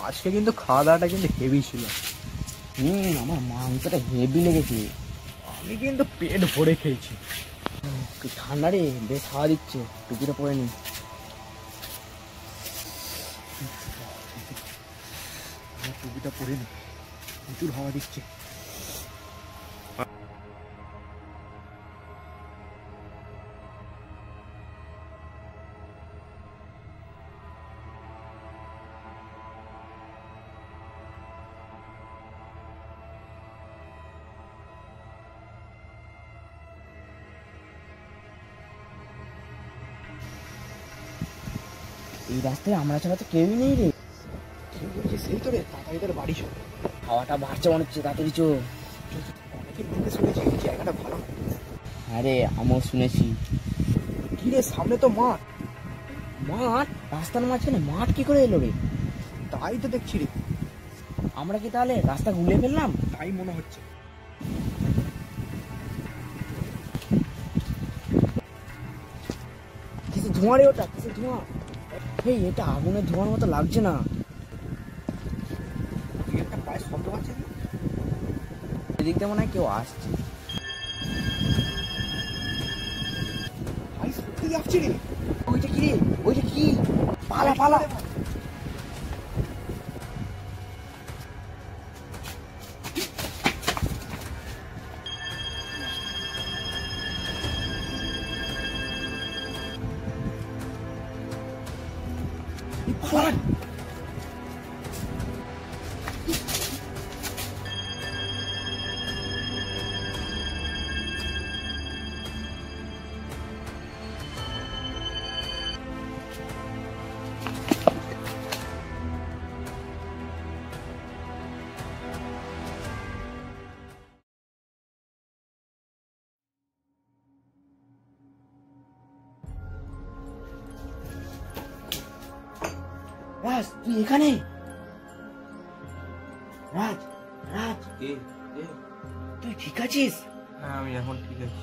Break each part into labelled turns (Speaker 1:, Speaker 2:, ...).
Speaker 1: আজকে কিন্তু খাওয়া দাওয়াটা কিন্তু হেভি ছিল।
Speaker 2: আমার মাংসটা হেভি লেগেছে।
Speaker 1: আমি কিন্তু পেট ভরে খেয়েছি।
Speaker 2: ঠান্ডা রে, বেশ হাওয়া দিচ্ছে, টুপিটা পরে নি।
Speaker 1: টুপিটা পরে নি, প্রচুর হাওয়া দিচ্ছে।
Speaker 2: এই রাস্তায় আমরা ছাড়া তো কেউই নেই রে।
Speaker 1: ঠিক বলছিস, সেই তো রে, তাড়াতাড়ি তোর বাড়ি চল।
Speaker 2: হাওয়াটা বাড়ছে মনে হচ্ছে, তাড়াতাড়ি চো।
Speaker 1: অনেকের মুখে শুনেছি এই জায়গাটা ভালো না।
Speaker 2: হ্যাঁ রে, আমিও শুনেছি।
Speaker 1: কি রে, সামনে তো মাঠ।
Speaker 2: মাঠ? রাস্তার মাঝখানে মাঠ কি করে এলো রে?
Speaker 1: তাই তো দেখছি রে।
Speaker 2: আমরা কি তাহলে রাস্তা গুলিয়ে ফেললাম?
Speaker 1: তাই মনে হচ্ছে।
Speaker 2: কিছু ধোঁয়া রে, ওটা কিছু ধোঁয়া। এই, এটা আগুনের ধোঁয়ার মতো লাগছে না।
Speaker 1: একটা পায়ে শব্দ পাচ্ছি না।
Speaker 2: এদিক দিয়ে মনে হয় কেউ আসছে।
Speaker 1: ভাই সত্যি যাচ্ছি রে।
Speaker 2: ওইটা কি রে? ওইটা কি? পালা পালা। রাজ, তুই এখানে? রাজ, রাজ, তুই ঠিক আছিস?
Speaker 3: হ্যাঁ, আমি এখন ঠিক আছি।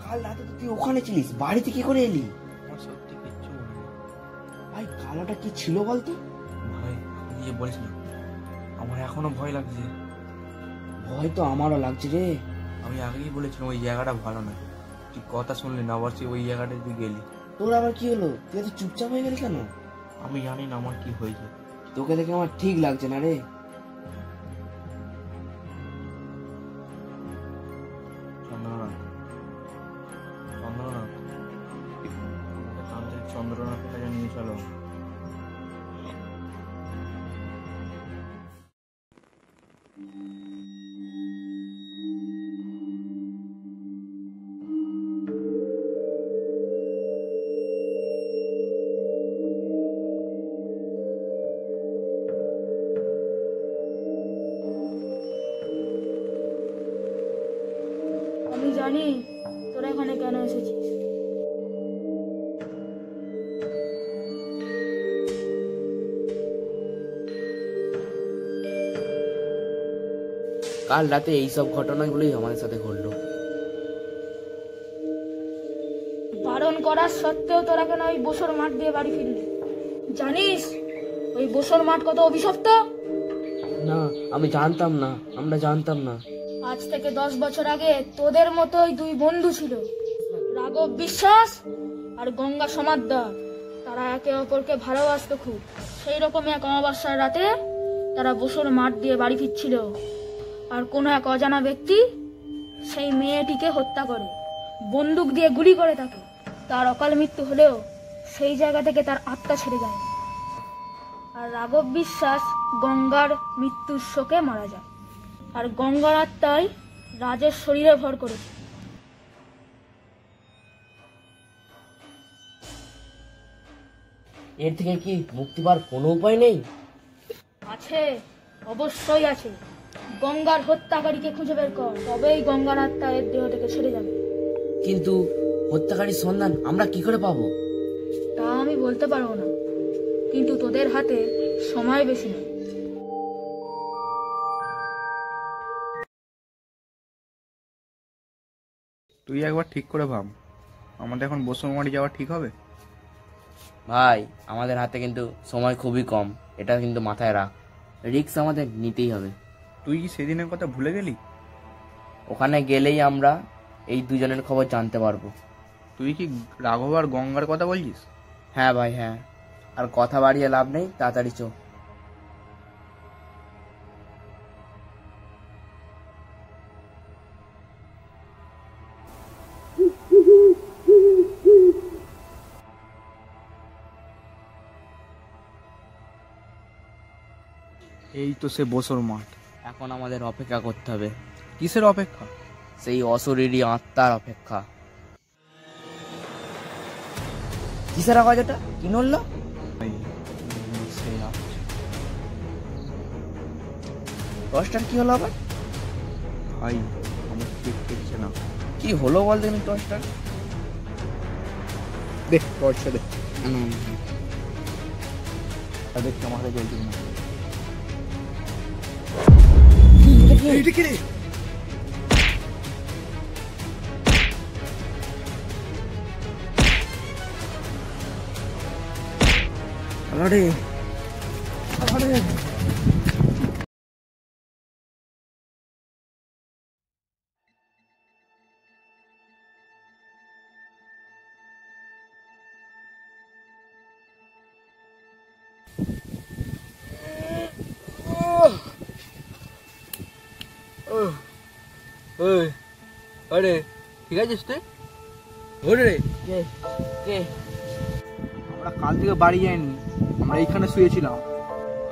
Speaker 2: কাল রাতে তো তুই ওখানে ছিলিস, বাড়িতে কি করে এলি?
Speaker 3: আমার সত্যি কিচ্ছু মনে নেই।
Speaker 2: ভাই, কালোটা কি ছিল বলতো?
Speaker 3: ভাই, আপনি যে বলিস না, আমার এখনো ভয় লাগছে।
Speaker 2: ভয় তো আমারও লাগছে রে।
Speaker 3: আমি আগেই বলেছিলাম ওই জায়গাটা ভালো না। তুই কথা শুনলি না, আবার ওই জায়গাটায় তুই গেলি।
Speaker 2: তোর আবার কি হলো? তুই এত চুপচাপ হয়ে গেলি কেন?
Speaker 3: আমি জানি না আমার কি হয়েছে।
Speaker 2: তোকে দেখে আমার ঠিক লাগছে না রে।
Speaker 3: চন্দ্রনাথ, চন্দ্রনাথ, আমাকে তান্ত্রিক চন্দ্রনাথের কাছে নিয়ে চলো।
Speaker 4: আমি জানি তোরা এখানে কেন এসেছিস।
Speaker 2: কাল রাতে এইসব ঘটনাগুলোই আমাদের সাথে ঘটলো।
Speaker 4: বারণ করার সত্ত্বেও তোরা কেন ওই বসর মাঠ দিয়ে বাড়ি ফিরলি? জানিস ওই বসর মাঠ কত অভিশপ্ত?
Speaker 2: না, আমি জানতাম না, আমরা জানতাম না।
Speaker 4: আজ থেকে 10 বছর আগে তোদের মতোই দুই বন্ধু ছিল, রাঘব বিশ্বাস আর গঙ্গা সমাদ্দার। তারা একে অপরকে ভালোবাসতো খুব। সেই রকমই এক অমাবস্যার রাতে তারা বসর মাঠ দিয়ে বাড়ি ফিরছিল, আর কোনো এক অজানা ব্যক্তি সেই মেয়েটিকে হত্যা করে, বন্দুক দিয়ে গুলি করে তাকে। তার অকাল মৃত্যু হলেও সেই জায়গা থেকে তার আত্মা ছেড়ে যায়। আর রাঘব বিশ্বাস গঙ্গার মৃত্যুর শোকে মারা যায়, আর গঙ্গার আত্মাই রাজের শরীরে ভর করেছে।
Speaker 2: এর থেকে কি মুক্তি পাওয়ার কোনো উপায় নেই?
Speaker 4: আছে, অবশ্যই আছে। গঙ্গার হত্যাকারীকে খুঁজে বের কর, তবেই গঙ্গার আত্মা এর দেহ থেকে ছেড়ে যাবে।
Speaker 2: কিন্তু হত্যাকারীর সন্ধান আমরা কি করে পাবো?
Speaker 4: তা আমি বলতে পারবো না, কিন্তু তোদের হাতে সময় বেশি নেই।
Speaker 1: তুই একবার ঠিক করে ভাব, আমাদের এখন বসুমারি যাওয়া ঠিক হবে?
Speaker 2: ভাই, আমাদের হাতে কিন্তু সময় খুবই কম, এটা কিন্তু মাথায় রাখ।
Speaker 5: রিস্ক আমাদের নিতেই হবে।
Speaker 1: তুই কি সেদিনের কথা ভুলে গেলি?
Speaker 5: ওখানে গেলেই আমরা এই দুজনের খবর জানতে পারবো।
Speaker 1: তুই কি রাঘব আর গঙ্গার কথা বলছিস?
Speaker 5: হ্যাঁ ভাই, হ্যাঁ। আর কথা বাড়িয়ে লাভ নেই, তাড়াতাড়ি চো।
Speaker 1: এই তো সে বসর মাঠ।
Speaker 5: এখন আমাদের অপেক্ষা করতে হবে।
Speaker 1: কিসের অপেক্ষা?
Speaker 5: সেই অশরীরী আত্মার অপেক্ষা। কিসের আওয়াজ ওটা? কি নড়লো?
Speaker 1: সে আসছে।
Speaker 5: টর্চটার কি হলো আবার?
Speaker 1: ভাই আমার ঠিক ঠেকছে না।
Speaker 5: কি হলো বল দেখি টর্চটার।
Speaker 1: দেখ টর্চটা দেখ। দেখতে আমার হাতে জ্বলছে না। এইটা কি রে? আরে আরে
Speaker 3: আরে ঠিক আছিস তুই? ওরে রে,
Speaker 5: কে কে?
Speaker 1: আমরা কাল থেকে বাড়ি যাইনি, আমরা এইখানে শুয়েছিলাম।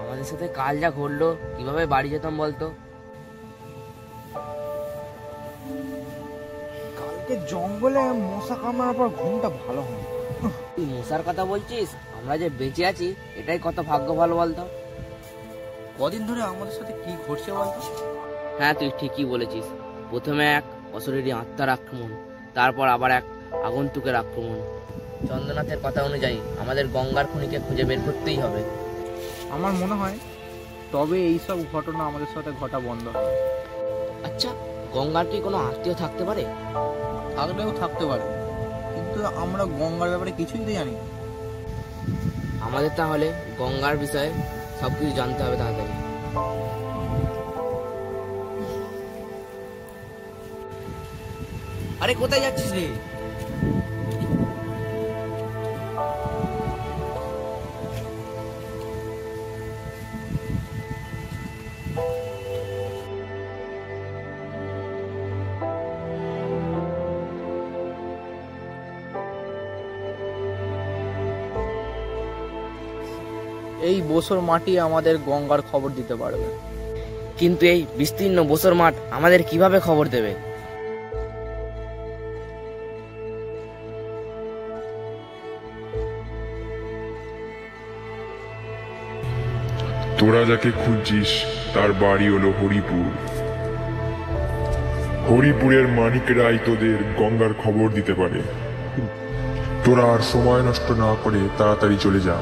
Speaker 5: আমাদের সাথে কাল যা ঘটলো, কিভাবে বাড়ি যেতাম বলতো?
Speaker 1: কালকে জঙ্গলে মশা কামড়ার পর ঘুমটা ভালো হয়।
Speaker 5: তুই মশার কথা বলছিস? আমরা যে বেঁচে আছি এটাই কত ভাগ্য ভালো বলতো।
Speaker 3: কদিন ধরে আমাদের সাথে কি ঘটছে বলতো?
Speaker 5: হ্যাঁ, তুই ঠিকই বলেছিস। প্রথমে এক অশরীরী আত্মার আক্রমণ, তারপর আবার এক আগন্তুকের আক্রমণ। চন্দ্রনাথের কথা অনুযায়ী আমাদের গঙ্গার খনিকে খুঁজে বের করতেই হবে।
Speaker 1: আমার মনে হয় তবে এইসব ঘটনা আমাদের সাথে ঘটা বন্ধ হবে।
Speaker 5: আচ্ছা, গঙ্গার কি কোনো আত্মীয় থাকতে পারে?
Speaker 1: থাকলেও থাকতে পারে, কিন্তু আমরা গঙ্গার ব্যাপারে কিছুই তো জানি না।
Speaker 5: আমাদের তাহলে গঙ্গার বিষয়ে সবকিছু জানতে হবে তাড়াতাড়ি। আরে কোথায় যাচ্ছিস রে?
Speaker 1: এই বছর মাটি আমাদের গঙ্গার খবর দিতে পারবে,
Speaker 5: কিন্তু এই বিস্তীর্ণ বছর মাঠ আমাদের কিভাবে খবর দেবে?
Speaker 6: তোরা যাকে খুঁজছিস তার বাড়ি হলো হরিপুর। হরিপুরের মানিক রায় তোদের গঙ্গার খবর দিতে পারে। তোরা আর সময় নষ্ট না করে তাড়াতাড়ি চলে যা।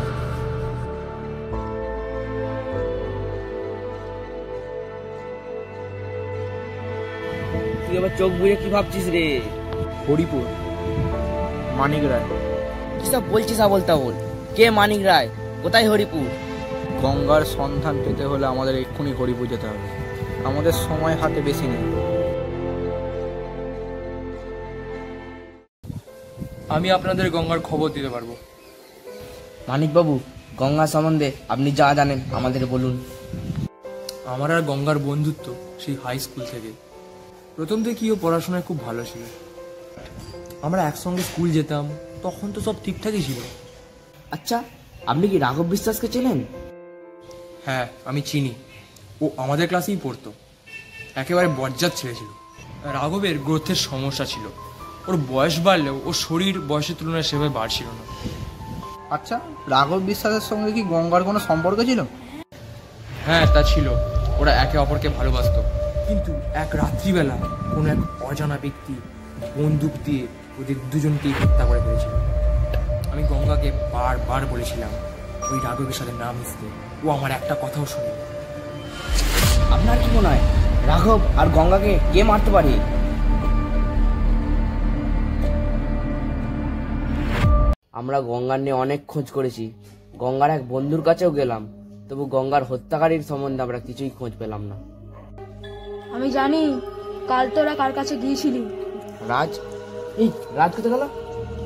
Speaker 5: তুই আবার চোখ বুঝে কি ভাবছিস রে?
Speaker 1: হরিপুর, মানিক রায়।
Speaker 5: কি সব বলছিস আবোল তাবোল? কে মানিক রায়? কোথায় হরিপুর?
Speaker 1: গঙ্গার সন্ধান পেতে হলে আমাদের এক্ষুনি হরিপুর যেতে হবে। আমাদের সময় হাতে বেশি নেই।
Speaker 3: আমি আপনাদের গঙ্গার খবর দিতে পারবো।
Speaker 5: মানিকবাবু, গঙ্গা সম্বন্ধে আপনি যা জানেন আমাদের বলুন।
Speaker 7: আমার আর গঙ্গার বন্ধুত্ব সেই হাই স্কুল থেকে। প্রথম থেকেই ও পড়াশোনায় খুব ভালো ছিল। আমরা একসঙ্গে স্কুল যেতাম, তখন তো সব ঠিকঠাকই ছিল।
Speaker 5: আচ্ছা, আপনি কি রাঘব বিশ্বাসকে চেনেন?
Speaker 7: হ্যাঁ, আমি চিনি। ও আমাদের ক্লাসেই পড়তো। একেবারে বজ্জাত ছেলে ছিল। রাঘবের গ্রোথের সমস্যা ছিল। ওর বয়স বাড়লেও ওর শরীর বয়সের তুলনায় সেভাবে বাড়ছিল না।
Speaker 1: আচ্ছা, রাঘব বিশ্বাসের সঙ্গে কি গঙ্গার কোনো সম্পর্ক ছিল?
Speaker 7: হ্যাঁ, তা ছিল। ওরা একে অপরকে ভালোবাসতো। কিন্তু এক রাত্রিবেলা কোনো এক অজানা ব্যক্তি বন্দুক দিয়ে ওদের দুজনকেই হত্যা করে ফেলেছিল। আমি গঙ্গাকে বারবার বলেছিলাম ওই রাঘবের সাথে না মিশতে। ও আমার একটা কথাও শুনে।
Speaker 5: আপনার কি মনে হয় রাঘব আর গঙ্গাকে কে মারতে পারে? আমরা গঙ্গার নিয়ে অনেক খোঁজ করেছি। গঙ্গার এক বন্ধুর কাছেও গেলাম, তবু গঙ্গার হত্যাকারীর সম্বন্ধে আমরা কিছুই খোঁজ পেলাম না।
Speaker 4: আমি জানি কাল তোরা কার কাছে গিয়েছিলি।
Speaker 5: রাজ, এই রাজ কোথায় গেল?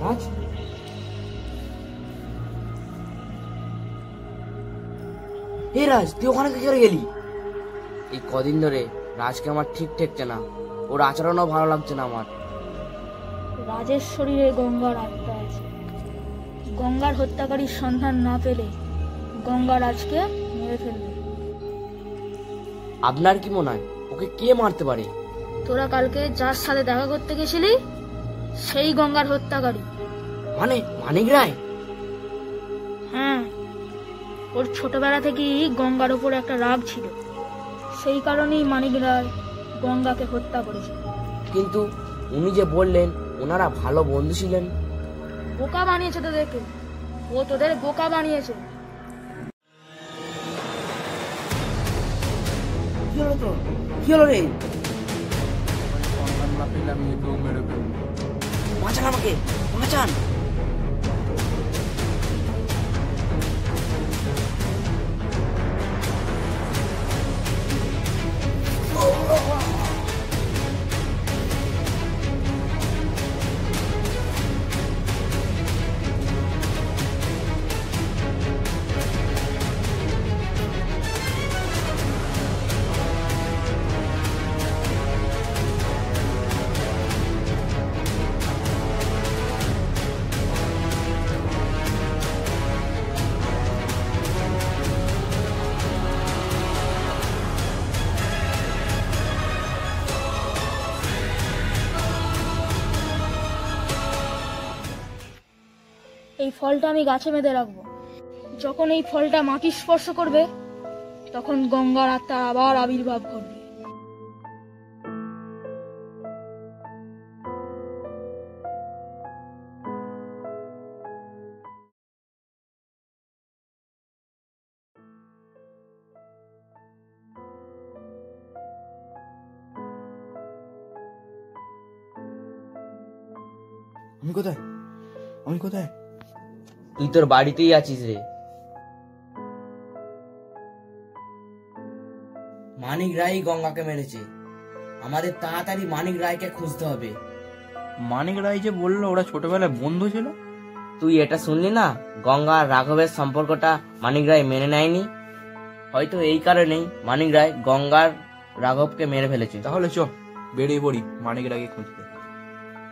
Speaker 5: রাজ, এই রাজ, তুই ওখানে কি করে গেলি? এই কদিন ধরে রাজকে আমার ঠিক ঠেকছে না, ওর আচরণও ভালো লাগছে না আমার।
Speaker 4: রাজের শরীরে গঙ্গার আত্মা আছে। গঙ্গার হত্যাকারীর সন্ধান না পেলে গঙ্গা রাজকে মেরে ফেলবে।
Speaker 5: আপনার কি মনে হয় ওকে কে মারতে পারে?
Speaker 4: তোরা কালকে যার সাথে দেখা করতে গেছিলি সেই গঙ্গার হত্যাকারী।
Speaker 5: মানে মানিক রায়?
Speaker 4: হ্যাঁ, ওর ছোটবেলা থেকেই গঙ্গার উপর একটা রাগ ছিল, সেই কারণেই মানিক রায় গঙ্গাকে হত্যা করেছে।
Speaker 5: কিন্তু উনি যে বললেন ওনারা ভালো বন্ধু ছিলেন।
Speaker 4: বোকা বানিয়েছে তোদেরকে, ও তোদের বোকা বানিয়েছে।
Speaker 5: কি হলো তো? কি হলো রে?
Speaker 1: সন্ধান না পেলে আমি একেও মেরে ফেলবো।
Speaker 5: বাঁচান আমাকে, বাঁচান।
Speaker 4: এই ফলটা আমি গাছে বেঁধে রাখবো। যখন এই ফলটা মাটি স্পর্শ করবে তখন গঙ্গার আত্মা আবার আবির্ভাব করবে।
Speaker 3: আমি কোথায়? আমি কোথায়?
Speaker 5: তুই তোর বাড়িতেই আছিস রে। মানিক রায় গঙ্গাকে মেরেছে, আমাদের তাড়াতাড়ি মানিক রায়কে খুঁজতে হবে।
Speaker 3: মানিক রায় যে বললো ওরা ছোটবেলায় বন্ধু ছিল।
Speaker 5: তুই এটা শুনলি না? গঙ্গা আর রাঘবের সম্পর্কটা মানিক রায় মেনে নেয়নি। হয়তো এই কারণেই মানিক রায় গঙ্গার রাঘবকে মেরে ফেলেছে।
Speaker 3: তাহলে চ বেরিয়ে পড়ি মানিক রায়কে খুঁজতে।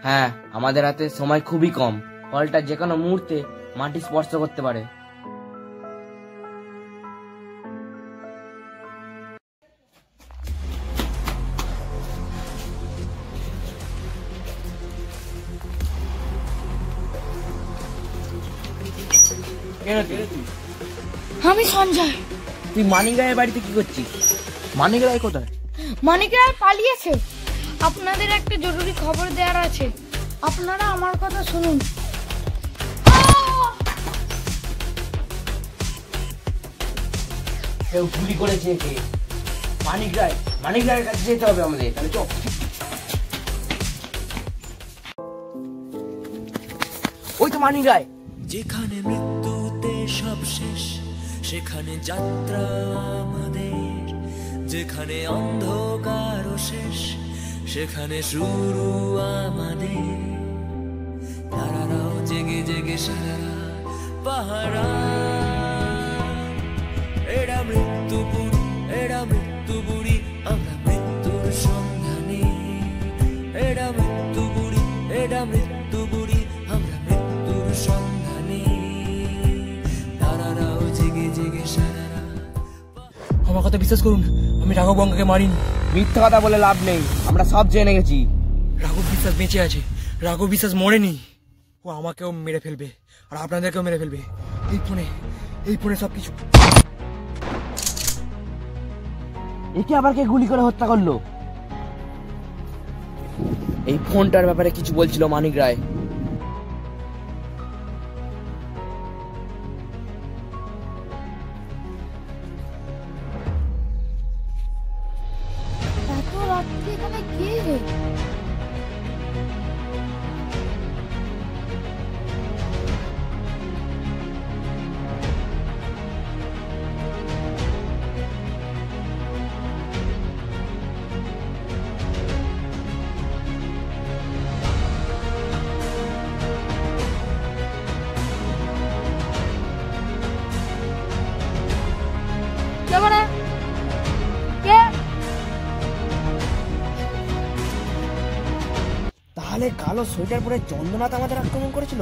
Speaker 5: হ্যাঁ, আমাদের হাতে সময় খুবই কম। ফলটা যে কোনো মুহূর্তে মাটি স্পর্শ করতে পারে।
Speaker 4: আমি সঞ্জয়।
Speaker 5: তুই মানিক রায়ের বাড়িতে কি করছিস?
Speaker 3: মানিক রায় কোথায়?
Speaker 4: মানিক রায় পালিয়েছে। আপনাদের একটা জরুরি খবর দেওয়ার আছে, আপনারা আমার কথা শুনুন।
Speaker 5: কেউ গুলি করেছে একে। মানিক রায়ের কাছে যেতে হবে আমাদের। তাহলে চল। ওই তো মানিক রায়।
Speaker 8: যেখানে মৃত্যুতে সব শেষ সেখানে যাত্রা আমাদের, যেখানে অন্ধকার শেষ সেখানে শুরু আমাদের। তারারাও জেগে জেগে সারা পাহারা। এরা মৃত্যুপুরী, এরা মৃত্যুপুরী, আমরা মৃত্যুর সন্ধানে। এরা মৃত্যুপুরী, এরা মৃত্যুপুরী, আমরা মৃত্যুর সন্ধানে। তারারাও জেগে জেগে সারা।
Speaker 7: আমার কথা বিশ্বাস করুন, আমি রাঘব গঙ্গাকে মারিনি।
Speaker 5: মিথ্যা কথা বলে লাভ নেই, আমরা সব জেনে গেছি।
Speaker 7: রাঘব বিশ্বাস বেঁচে আছে, রাঘব বিশ্বাস মরেনি। ও আমাকেও মেরে ফেলবে আর আপনাদেরকেও মেরে ফেলবে। এই ফোনে সবকিছু।
Speaker 5: একে আবার কে গুলি করে হত্যা করলো? এই ফোনটার ব্যাপারে কিছু বলছিল মানিক রায়।
Speaker 4: এত রাত্রে এখানে কে রে?
Speaker 2: তাহলে কালো সোয়েটার পরে চন্দ্রনাথ আমাদের আক্রমণ করেছিল।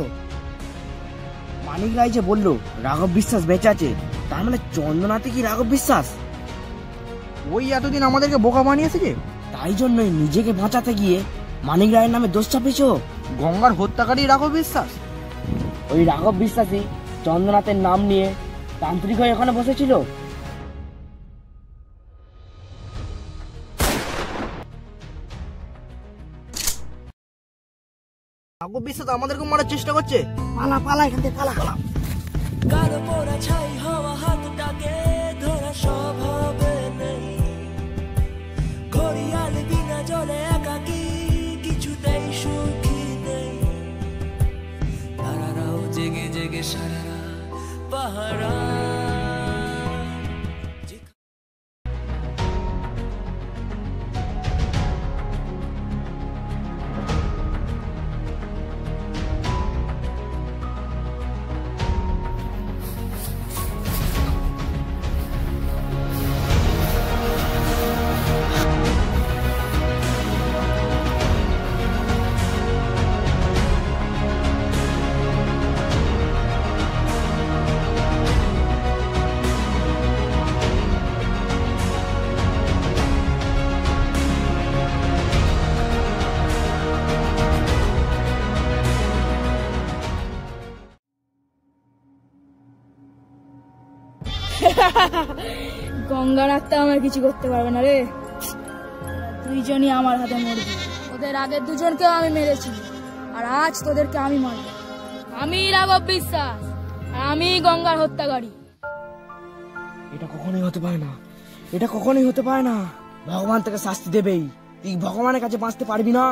Speaker 2: মানিক রায় যে বললো রাঘব বিশ্বাস বেঁচে আছে, তার মানে চন্দ্রনাথে কি রাঘব বিশ্বাস?
Speaker 1: ওই এতদিন আমাদেরকে বোকা বানিয়েছে যে,
Speaker 2: তাই জন্যই নিজেকে বাঁচাতে গিয়ে মানিক রায়ের নামে দোষ চাপিয়েছ।
Speaker 1: গঙ্গার হত্যাকারী রাঘব বিশ্বাস।
Speaker 2: ওই রাঘব বিশ্বাসী চন্দ্রনাথের নাম নিয়ে তান্ত্রিক হয়ে ওখানে বসেছিল।
Speaker 1: রাঘব বিশ্বাস আমাদেরকে মারার চেষ্টা করছে।
Speaker 2: পালা পালা এখান থেকে পালা।
Speaker 8: কালো পরা ছাই হওয়া হাতটাকে ধরা স্বভাবে নেই, ঘড়িয়াল বিনা জলে একাকি কিছুতেই সুখী নেই। তারারাও জেগে জেগে সারা রাত পাহারা।
Speaker 4: গঙ্গার আত্মা আমার কিছু করতে পারবে না রে। দুইজনই আমার হাতে মরবে। ওদের আগের দুজনকেও আমি মেরেছি, আর আজ তোদেরকে আমি মারব। আমি রাঘব বিশ্বাস, আর আমি গঙ্গার হত্যাকারী।
Speaker 2: এটা কখনোই হতে পারে না, এটা কখনোই হতে পারে না। ভগবান তোকে শাস্তি দেবেই, তুই ভগবানের কাছে বাঁচতে পারবি না।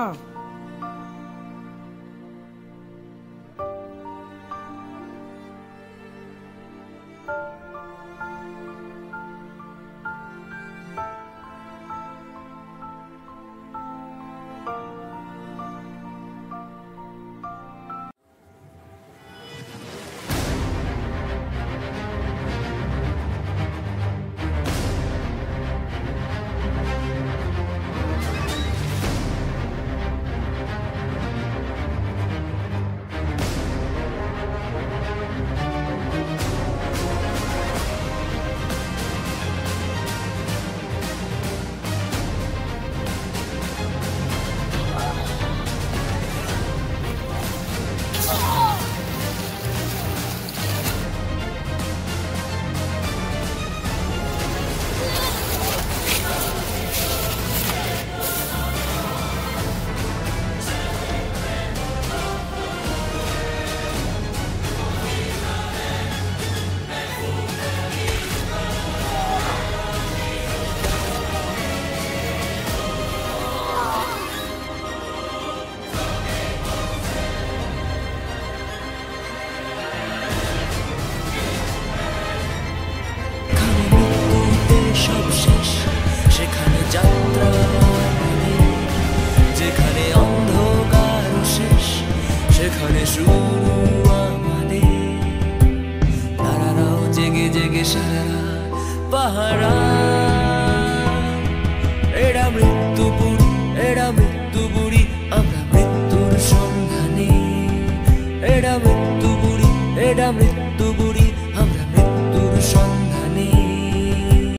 Speaker 2: পাহারা। এরা মৃত্যুপুরী, এরা মৃত্যুপুরী, আমরা মৃত্যুর সন্ধানে। এরা মৃত্যুপুরী, এরা মৃত্যুপুরী।